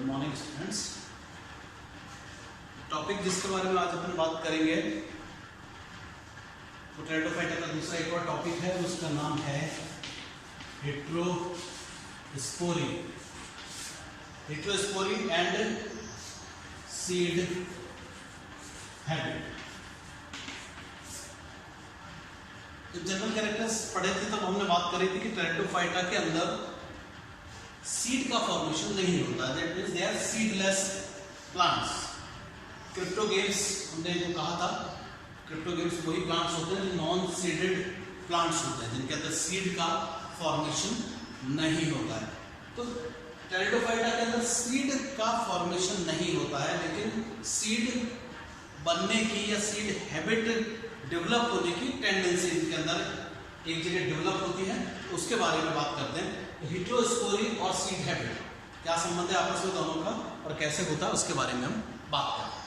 Good morning students. Topic जिसके बारे में आज अपन बात करेंगे तो टेरिडोफाइटा का दूसरा एक और टॉपिक है, उसका नाम है हेट्रोस्पोरी एंड सीड हैबिट। जब जनरल कैरेक्टर्स पढ़े थे तब हमने बात करी थी कि टेरिडोफाइटा के अंदर सीड का फॉर्मेशन नहीं होता, that means they are seedless plants. Cryptogams हमने जो कहा था, क्रिप्टोगेम्स वही प्लांट्स होते हैं जो नॉन सीडेड प्लांट्स होते हैं, जिनके अंदर सीड का फॉर्मेशन नहीं होता है। तो टेरिडोफाइटा के अंदर सीड का फॉर्मेशन नहीं होता है, लेकिन सीड बनने की या सीड हैबिट डेवलप होने की टेंडेंसी इनके अंदर एक जगह डेवलप होती है। तो उसके बारे में बात करते हैं। हेट्रोस्पोरी और सीड हैबिट क्या संबंध है आपस में दोनों का और कैसे होता है उसके बारे में हम बात करते हैं।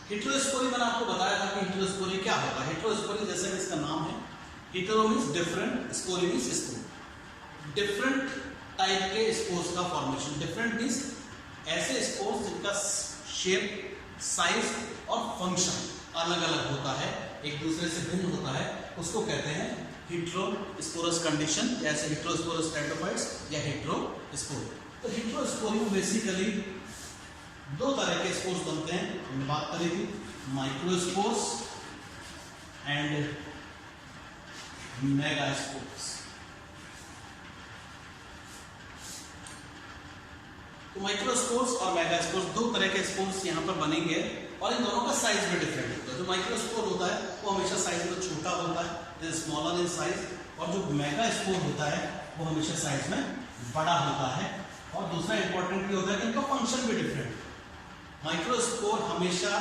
हेट्रोस्पोरी मैंने आपको बताया था कि हेट्रोस्पोरी क्या होता है। हेट्रोस्पोरी जैसे इसका नाम है, hetero means different, spory means spore. Different type के स्पोर्स का फॉर्मेशन। डिफरेंट मींस ऐसे स्पोर्स जिनका शेप, साइज और फंक्शन अलग अलग होता है, एक दूसरे से भिन्न होता है, उसको कहते हैं हेट्रोस्पोरस कंडीशन, जैसे हेट्रोस्पोरस टेरिडोफाइट्स या हेट्रोस्पोर। तो हेट्रोस्पोरी में बेसिकली दो तरह के स्पोर्स बनते हैं, हमने बात करी थी, माइक्रोस्पोर्स एंड मेगास्पोर्स। तो माइक्रोस्पोर्स और मेगास्पोर्स दो तरह के स्पोर्स यहाँ पर बनेंगे और इन दोनों का साइज में डिफरेंट होता है। जो माइक्रोस्पोर होता है वो हमेशा साइज में छोटा होता है, स्मॉलर इन साइज, और जो मेगास्पोर होता है वो हमेशा साइज में बड़ा होता है। और दूसरा इंपॉर्टेंट ये होता है कि इनका फंक्शन भी डिफरेंट। माइक्रोस्पोर हमेशा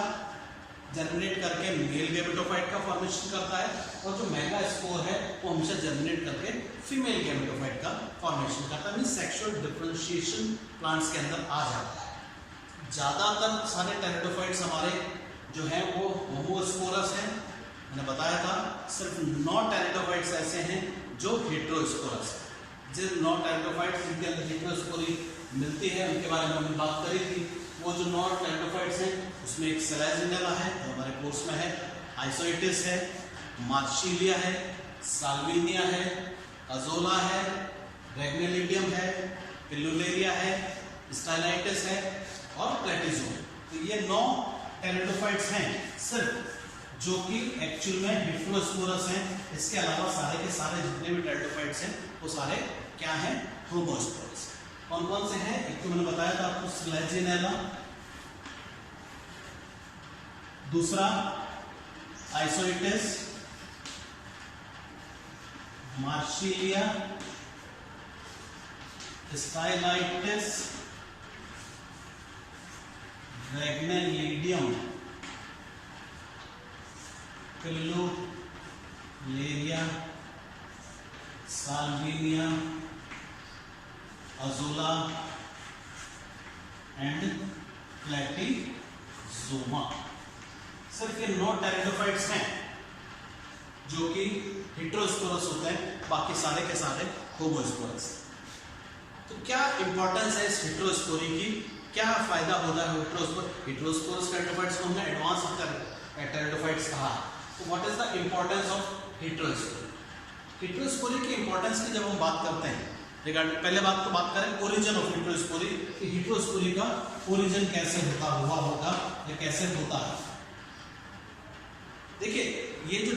जनरेट करके मेल गैमेटोफाइट का फॉर्मेशन करता है, और जो मेगास्पोर है वो हमेशा जनरेट करके फीमेल गैमेटोफाइट का फॉर्मेशन करता है। मींस सेक्सुअल डिफरेंशिएशन प्लांट्स के अंदर आ जाता है। ज़्यादातर सारे टेरिडोफाइट्स हमारे जो हैं वो होमोस्पोरस हैं, मैंने बताया था। सिर्फ 9 टेरिडोफाइट्स ऐसे हैं जो हेट्रोस्पोरस है। जिन 9 टेरिडोफाइट्स जिनके अंदर हेट्रोस्पोरी मिलती है उनके बारे में हमने बात करी थी। वो जो 9 टेरिडोफाइट्स हैं उसमें एक सेलेजिनेला है जो हमारे कोर्स में है, आइसोइटिस है, मार्शिलिया है, साल्विनिया है, अजोला है, रेग्नेलिडियम है, पिलुलेरिया है, स्टाइलाइटिस है और प्लेटिजोम। तो ये 9 टेरिडोफाइट्स हैं सिर्फ जो कि एक्चुअल में हेट्रोस्पोरस हैं। इसके अलावा सारे के सारे जितने भी टेरिडोफाइट्स हैं वो सारे क्या हैं? होमोस्पोरस। कौन कौन से हैं? एक तो मैंने बताया था आपको, स्लेजिनेला, दूसरा आइसोइटिस, मार्शिलिया, स्टाइलाइटिस, रेग्नेलिडियम, पिलुलेरिया, साल्विनिया, अजोला एंड प्लेटिजोमा। सिर्फ ये 9 टेरिडोफाइट्स हैं जो कि हेट्रोस्पोरस होते हैं, बाकी सारे के सारे होमोस्पोरस। तो क्या इंपॉर्टेंस है इस हेट्रोस्पोरी की, क्या फायदा होता है हेट्रोस्पोरस टेरिडोफाइट्स को हमने एडवांस टेरिडोफाइट्स कहा। तो what is the importance of heterospory? Heterospory की इंपॉर्टेंस की जब हम बात करते हैं, पहले बात तो बात करें ओरिजिन ऑफ हेट्रोस्पोरी, कि हेट्रोस्पोरी का ओरिजिन कैसे हुआ होगा या कैसे होता है। देखिए ये जो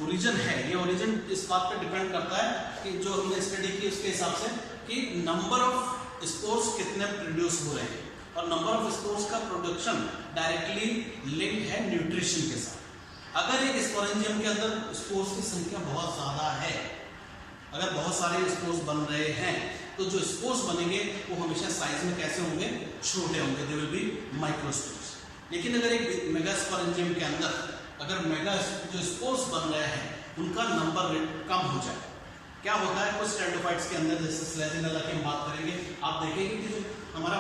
ओरिजिन है, ये ओरिजिन इस बात पे डिपेंड करता है कि जो हमने स्टडी की उसके हिसाब से कि नंबर ऑफ स्पोर्स कितने प्रोड्यूस हो रहे हैं, और नंबर ऑफ स्पोर्स का प्रोडक्शन डायरेक्टली लिंक्ड है न्यूट्रिशन के साथ। अगर एक स्पोरेंजियम के अंदर स्पोर्स की संख्या बहुत ज़्यादा है, अगर बहुत सारे स्पोर्स बन रहे हैं, तो जो स्पोर्स बनेंगे वो हमेशा साइज में कैसे होंगे? छोटे होंगे, दे विल बी माइक्रोस्पोर्स। लेकिन अगर एक मेगास्पोरेंजियम के अंदर अगर मेगा जो स्पोर्स बन रहे हैं उनका नंबर कम हो जाए, क्या होता है? कुछ टेरिडोफाइट्स के अंदर, जैसे स्लेजिनेला की हम बात करेंगे, आप देखेंगे कि जो हमारा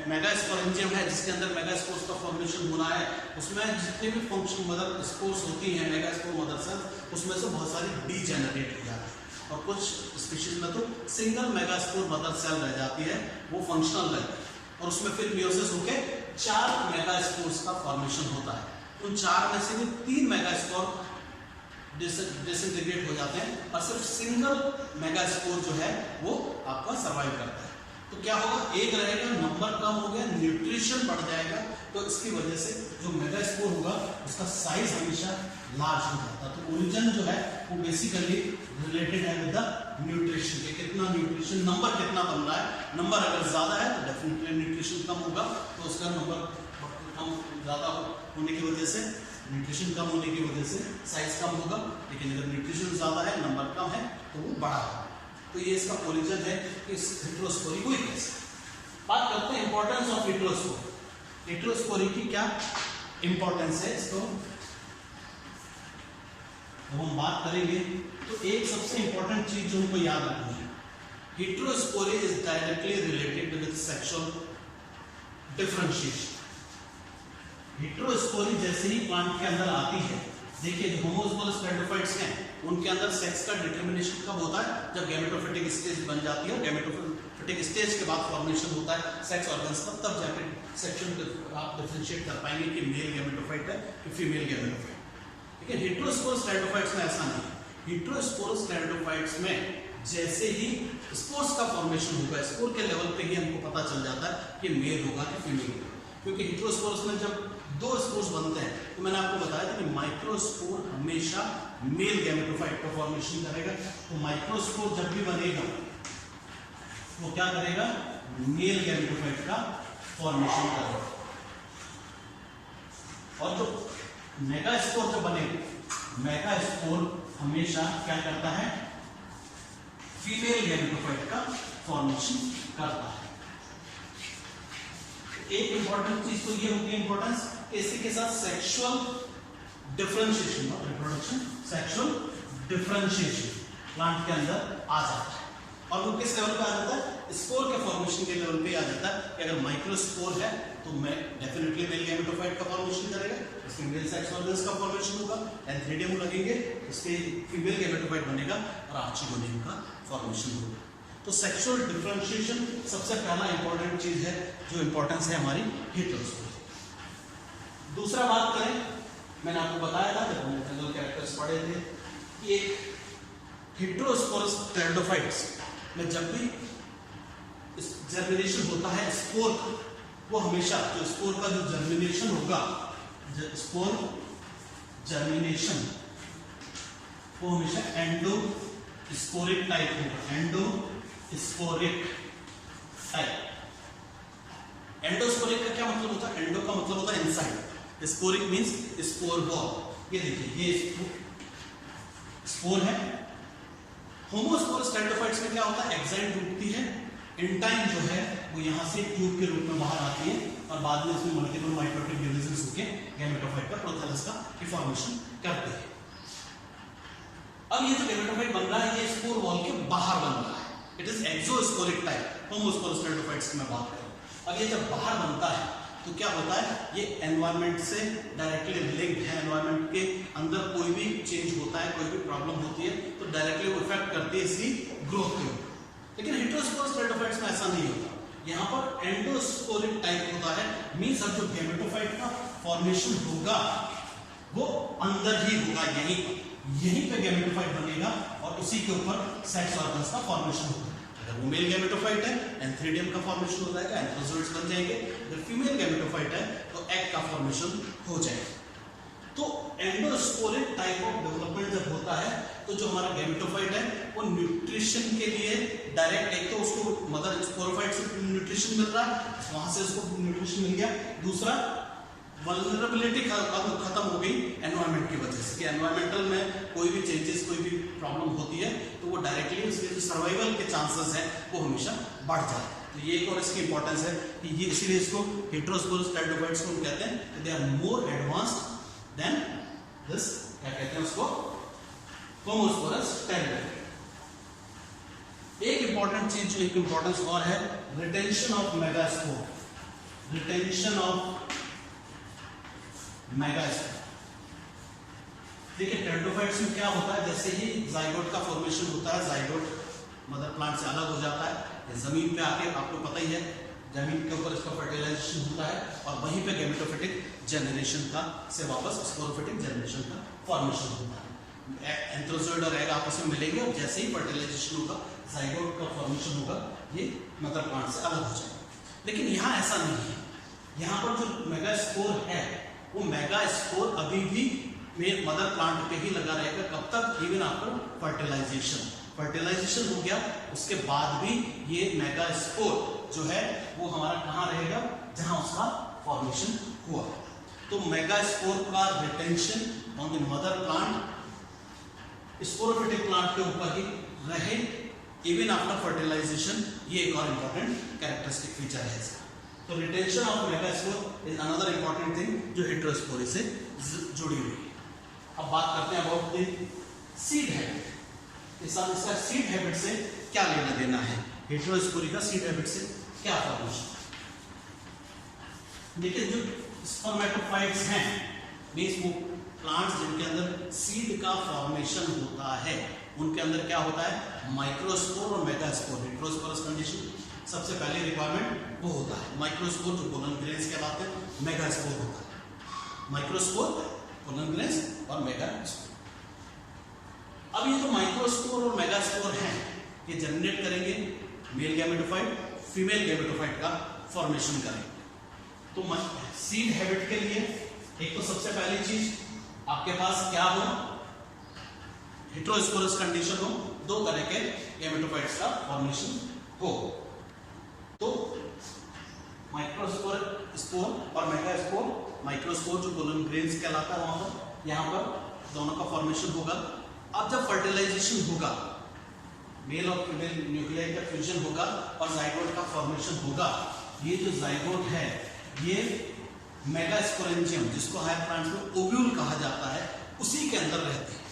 मेगास्पोरेंजियम है जिसके अंदर मेगास्पोर्स का फॉर्मेशन होना है, उसमें जितने भी फंक्शन मदर स्पोर्स होती हैं, मेगास्पोर मदर सेल्स, उसमें से बहुत सारी डीजेनरेट हो जाती है। और कुछ स्पीशीज में तो सिंगल मेगास्पोर मदर सेल रह जाती है, वो फंक्शनल रहती है और उसमें फिर मियोसिस होके 4 मेगास्पोर्स का फॉर्मेशन होता है। उन 4 में से भी 3 मेगास्पोर डिसइंटीग्रेट हो जाते हैं और सिर्फ सिंगल मेगास्पोर जो है वो आपका सर्वाइव करता है। तो क्या होगा, एक रहेगा, नंबर कम हो गया, न्यूट्रिशन बढ़ जाएगा, तो इसकी वजह से जो मेगास्पोर होगा उसका साइज हमेशा लार्ज हो जाता है। तो ओरिजिन जो है वो बेसिकली रिलेटेड है विद द न्यूट्रिशन के, कितना न्यूट्रिशन, नंबर कितना बन रहा है। नंबर अगर ज्यादा है तो डेफिनेटली न्यूट्रिशन कम होगा, तो उसका नंबर कम ज्यादा होने की वजह से, न्यूट्रिशन कम होने की वजह से साइज कम होगा। लेकिन अगर न्यूट्रिशन ज्यादा है, नंबर कम है, तो वो बड़ा होगा। तो ये इसका ओरिजिन है कि इस हेटेरोस्पोरी हुई कैसे। बात करते हैं इंपॉर्टेंस ऑफ हेटेरोस्पोरी। हेटेरोस्पोरी की क्या इंपॉर्टेंस है, इसको जब हम बात करेंगे तो एक सबसे इंपॉर्टेंट चीज जो हमको याद रखनी है, heterospory is directly related with sexual differentiation. Heterospory जैसे ही प्लांट के अंदर आती है, देखिए जो होमोस्पोरस स्पेरोफाइट्स हैं उनके अंदर सेक्स का डिटरमिनेशन कब होता है, जब गैमेटोफिटिक स्टेज बन जाती है। गैमेटोफिटिक स्टेज के बाद फॉर्मेशन होता है सेक्स ऑर्गन्स का, तब जाकर सेक्सुअल आप डिफरेंशिएट कर पाएंगे कि मेल गैमेटोफाइट है कि फीमेल गैमेटोफाइट। लेकिन हेटेरोस्पोरस स्पेरोफाइट्स में ऐसा नहीं है। हेटेरोस्पोरस स्पेरोफाइट्स में जैसे ही स्पोर्स का फॉर्मेशन होगा, स्पोर के लेवल पे ही हमको पता चल जाता है कि मेल होगा कि फीमेल होगा। क्योंकि हेटेरोस्पोरस में जब 2 स्पोर्स बनते हैं, तो मैंने आपको बताया था कि माइक्रोस्पोर हमेशा मेल गैमेटोफाइट का फॉर्मेशन करेगा। तो माइक्रोस्पोर जब भी बनेगा वो क्या करेगा, मेल गैमेटोफाइट का फॉर्मेशन करेगा। और जो मेगास्पोर जब बनेगा, मेगास्पोर हमेशा क्या करता है, फीमेल गैमेटोफाइट का फॉर्मेशन करता है। एक इंपॉर्टेंट चीज तो ये होती है इंपॉर्टेंस, इसी के साथ sexual differentiation, not reproduction, sexual differentiation plant के अंदर आ जाता है। और वो किस लेवल पे आ जाता है, स्पोर के फॉर्मेशन के लेवल पे आ जाता है कि अगर माइक्रोस्पोर है तो मैं डेफिनेटली मेल गैमेटोफाइट का फॉर्मेशन करेगा, इसमें मेल सेक्स ऑर्गन्स का फॉर्मेशन होगा, एंथ्रीडियम लगेंगे, इसके फीमेल गैमेटोफाइट बनेगा और आर्चिगोनियम का फॉर्मेशन होगा। तो सेक्सुअल डिफरेंशिएशन सबसे पहला इंपॉर्टेंट चीज है, जो इंपॉर्टेंस है हमारी हेटेरोस्पोरी। दूसरा बात करें, मैंने आपको बताया था जब हमने जनरल कैरेक्टर्स पढ़े थे कि एक हेटेरोस्पोरस टेरिडोफाइट्स में जब भी जर्मिनेशन होता है स्पोर का, वो हमेशा जो स्पोर का जो जर्मिनेशन होगा, स्पोर जर्मिनेशन वो हमेशा एंडोस्पोरिक टाइप होगा, एंडोस्पोरिक टाइप। एंडोस्पोरिक का क्या मतलब होता है, एंडो का मतलब होता है inside, sporic means spore ball. ये देखिए ये स्पोर है। होमोस्पोरस टेरिडोफाइट्स में क्या होता है, एक्साइड टूटती है, इंटाइन जो है वो यहाँ से ट्यूब के रूप में बाहर आती है और बाद में इसमें मल्टीपल माइटोटिक डिवीजन होके गैमेटोफाइट का प्रोथैलस का फॉर्मेशन करते हैं। अब ये जो गैमेटोफाइट बन रहा है ये स्पोर वॉल के बाहर बन रहा है, it is exosporic type. Homosporous pteridophytes की मैं बात करूं, अब ये जब बाहर बनता है तो क्या होता है, ये एनवायरनमेंट से डायरेक्टली लिंक्ड है। एनवायरनमेंट के अंदर कोई भी चेंज होता है, कोई भी प्रॉब्लम होती है तो डायरेक्टली वो इफेक्ट करती है इसकी ग्रोथ के ऊपर। लेकिन हेटेरोस्पोरस टेरिडोफाइट्स में ऐसा नहीं होता, यहाँ पर एंडोस्पोरिक टाइप होता है, मींस अब जो गैमेटोफाइट का फॉर्मेशन होगा वो अंदर ही होगा, यहीं पे गैमेटोफाइट बनेगा और उसी के ऊपर सेक्स ऑर्गन्स का फॉर्मेशन होगा। अगर वो मेल गैमेटोफाइट है एंथ्रीडियम का फॉर्मेशन हो जाएगा, एंथ्रोजोइड्स बन जाएंगे। अगर फीमेल गैमेटोफाइट है तो एग का फॉर्मेशन हो जाएगा। तो एंडोस्पोरिक टाइप ऑफ डेवलपमेंट जब होता है तो जो हमारा गैमेटोफाइट है वो न्यूट्रिशन के लिए डायरेक्ट, एक तो उसको मदर स्पोरोफाइट से न्यूट्रिशन मिल रहा है, वहां से उसको न्यूट्रिशन मिल गया। दूसरा वल्नरेबिलिटी खत्म हो गई एनवायरनमेंट की वजह से, कि एनवायरमेंटल में कोई भी चेंजेस, कोई भी प्रॉब्लम होती है तो वो डायरेक्टली उसके जो सर्वाइवल के चांसेस हैं वो हमेशा बढ़ जाते हैं। तो ये एक और इसकी इंपॉर्टेंस है कि ये इसीलिए इसको हेटेरोस्पोरस टेरिडोफाइट्स को कहते हैं, they are more advanced than this, क्या कहते हैं उसको, होमोस्पोरस टेरिडोफाइट। एक इंपॉर्टेंट चीज जो एक इंपॉर्टेंस और है, retention of megaspore, retention of megaspore. देखिए टेरिडोफाइट्स में क्या होता है, जैसे ही जाइगोट का फॉर्मेशन होता है, जाइगोट मदर प्लांट से अलग हो जाता है, जमीन पे आके आपको पता ही है जमीन के ऊपर इसका फर्टिलाइजेशन होता है और वहीं पे गैमेटोफिटिक जनरेशन का से वापस स्पोरोफिटिक जनरेशन का फॉर्मेशन होता है। एंथ्रोजोइड और एग आपस में मिलेंगे और जैसे ही फर्टिलाइजेशन होगा, जाइगोट का फॉर्मेशन होगा, ये मदर प्लांट से अलग हो जाएगा। लेकिन यहाँ ऐसा नहीं है, यहाँ पर जो मेगास्पोर है वो मेगास्पोर अभी भी मदर प्लांट पे ही लगा रहेगा। कब तक? Even after fertilisation. फर्टिलाइजेशन हो गया उसके बाद भी ये मेगास्पोर जो है वो हमारा कहाँ रहेगा? जहां उसका फॉर्मेशन हुआ। तो मेगास्पोर का retention on the mother plant sporophytic plant के ऊपर ही रहे इवन आफ्टर फर्टिलाइजेशन, ये एक और इंपॉर्टेंट कैरेक्टरिस्टिक फीचर है इसका। तो retention of megaspore is another important thing जो हेटेरोस्पोरी से जुड़ी हुई है। अब बात करते हैं अबाउट द सीड हैबिट। इसका सीड हैबिट से क्या लेना देना है, हेटेरोस्पोरी का सीड हैबिट से क्या फॉर्मेशन। देखिए जो स्पर्मेटोफाइट्स हैं, मींस वो प्लांट्स जिनके अंदर सीड का फॉर्मेशन होता है, उनके अंदर क्या होता है? माइक्रोस्पोर और मेगास्पोर। हेटेरोस्पोरस कंडीशन सबसे पहले रिक्वायरमेंट वो होता है। माइक्रोस्पोर जो पोलन ग्रेन्स कहलाते हैं, मेगास्पोर होता है। माइक्रोस्पोर, पोलन ग्रेन्स और मेगास्पोर। अब ये जो माइक्रोस्पोर और मेगास्पोर हैं ये जनरेट करेंगे मेल गैमेटोफाइट, फीमेल गैमेटोफाइट का फॉर्मेशन करेंगे। तो सीड हैबिट के लिए एक तो सबसे पहली चीज आपके पास क्या हो? हेटेरोस्पोरस कंडीशन हो, दो तरह के गैमेटोफाइट्स का फॉर्मेशन हो। तो माइक्रोस्पोर स्पोर और मेगास्पोर, माइक्रोस्पोर जो पोलन ग्रेन्स कहलाता है वहां पर, यहाँ पर दोनों का फॉर्मेशन होगा। अब जब फर्टिलाइजेशन होगा, मेल और फीमेल न्यूक्लियाई का फ्यूजन होगा और जाइगोट का फॉर्मेशन होगा, ये जो जाइगोट है ये मेगास्पोरेंजियम, जिसको हायर प्लांट्स में ओव्यूल कहा जाता है, उसी के अंदर रहते हैं।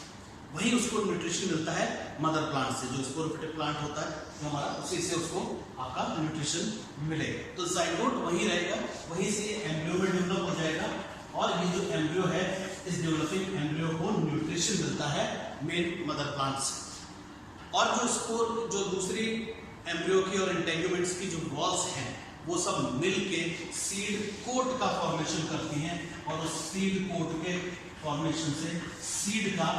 वही उसको न्यूट्रिशन मिलता है मदर प्लांट से, जो स्पोरोफिटिक प्लांट होता है जो हमारा, उसी से उसको आपका न्यूट्रिशन मिलेगा। तो जाइगोट वहीं रहेगा, वहीं से एम्ब्रियो में डेवलप हो जाएगा और ये जो एम्ब्रियो है, इस डेवलपिंग एम्ब्रियो को न्यूट्रिशन मिलता है मेन मदर प्लांट से। और जो स्पोर, जो दूसरी एम्ब्रियो की और इंटेग्यूमेंट्स की जो वॉल्स हैं, वो सब मिलके सीड कोट का फॉर्मेशन करती हैं और उस सीड कोट के फॉर्मेशन से सीड का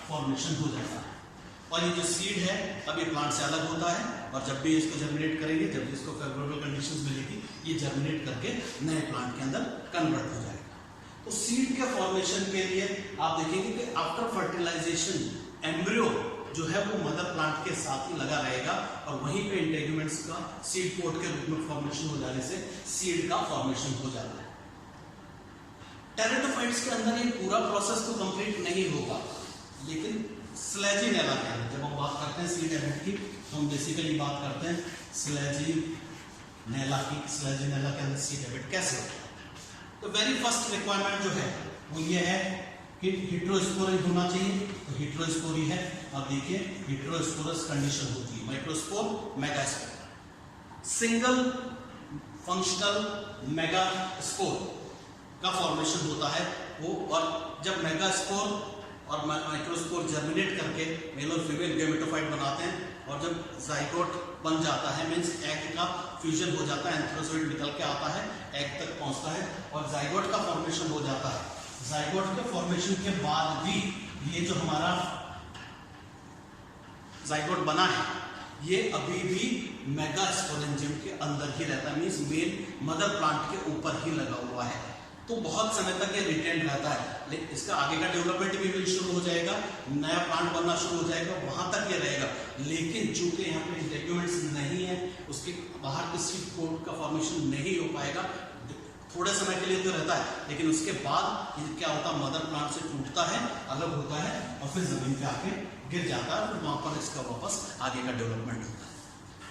फॉर्मेशन हो जाता है। और ये जो सीड है अब ये प्लांट से अलग होता है और जब भी इसको जर्मिनेट करेंगे, जब भी इसको फेवरेबल कंडीशंस मिलेगी, ये जर्मिनेट करके नए प्लांट के अंदर कन्वर्ट हो जाएगा। तो सीड के फॉर्मेशन के लिए आप देखेंगे कि आफ्टर फर्टिलाइजेशन एम्ब्रियो जो है वो मदर प्लांट के साथ ही लगा रहेगा और वहीं पे इंटेग्यूमेंट्स का सीड कोट के रूप में फॉर्मेशन हो जाने से सीड का फॉर्मेशन हो जाता है। टेरिडोफाइट्स के अंदर ये पूरा प्रोसेस तो कंप्लीट नहीं होगा, लेकिन स्लेजिनेला के अंदर जब हम बात करते हैं सीड हैबिट की, तो हम बेसिकली बात करते हैं स्लेजिनेला की। स्लेजिनेला के अंदर सीड हैबिट कैसे होता है? तो वेरी फर्स्ट रिक्वायरमेंट जो है वो ये है कि हेटेरोस्पोरी होना चाहिए। तो हेटेरोस्पोरी है, अब देखिए हेटेरोस्पोरस कंडीशन होती है, microspore, megaspore. Single functional megaspore का फॉर्मेशन होता है वो, और जब मेगास्पोर और माइक्रोस्पोर जर्मिनेट करके मेल और फीमेल गैमेटोफाइट बनाते हैं और जब जाइगोट बन जाता है, मींस एग का फ्यूजन हो जाता है, एंथ्रोजोइड निकल के आता है, एग तक पहुंचता है और जाइगोट का फॉर्मेशन हो जाता है। जाइगोट के फॉर्मेशन के बाद भी ये जो हमारा जाइगोट बना है ये अभी भी मेगास्पोरेंजियम के अंदर ही रहता है, मींस मेन मदर प्लांट के ऊपर ही लगा हुआ है। तो बहुत समय तक ये रिटेन रहता है, लेकिन इसका आगे का डेवलपमेंट भी शुरू हो जाएगा, नया प्लांट बनना शुरू हो जाएगा, वहां तक ये रहेगा। लेकिन चूंकि यहाँ पे इंटेग्यूमेंट्स नहीं है, उसके बाहर के सीड कोट का फॉर्मेशन नहीं हो पाएगा, थोड़े समय के लिए तो रहता है, लेकिन उसके बाद ये क्या होता है, मदर प्लांट से टूटता है, अलग होता है और फिर जमीन पे आके गिर जाता है, फिर वहां पर इसका वापस आगे का डेवलपमेंट होता है।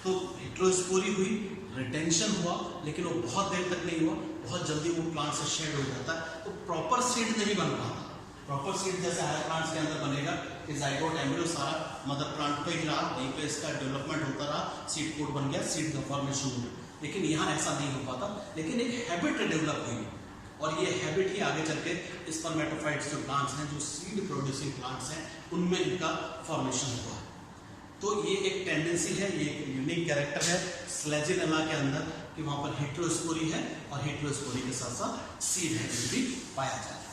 तो हेटेरोस्पोरी हुई, रिटेंशन हुआ, लेकिन वो बहुत देर तक नहीं हुआ, बहुत जल्दी वो प्लांट से शेड हो जाता है, तो प्रॉपर सीड नहीं बन पाता। प्रॉपर सीड जैसे हायर प्लांट्स के अंदर बनेगा कि जाइगोट एम्ब्रियो सारा मदर प्लांट पे ही रहा, वहीं पे इसका डेवलपमेंट होता रहा, सीड कोट बन गया, सीड का फॉर्मेशन हुआ। लेकिन यहाँ ऐसा नहीं हो पाता, लेकिन एक हैबिट डेवलप हुई और ये हैबिट ही आगे चल के स्पर्मेटोफाइट्स जो प्लांट्स हैं, जो सीड प्रोड्यूसिंग प्लांट्स हैं, उनमें इनका फॉर्मेशन हुआ। तो ये एक टेंडेंसी है, ये एक यूनिक कैरेक्टर है स्लेजिनेला के अंदर कि वहाँ पर हेटेरोस्पोरी है और हेटेरोस्पोरी के साथ साथ सीड हैबिट भी पाया जाता है।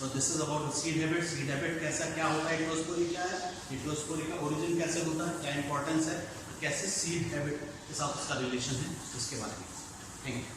तो this is about seed habit. Seed habit कैसा क्या होता है, हेटेरोस्पोरी क्या है, हेटेरोस्पोरी का ओरिजिन कैसे होता है, क्या इंपॉर्टेंस है, कैसे सीड हैबिट के साथ उसका रिलेशन है, इसके बारे में। Thank you.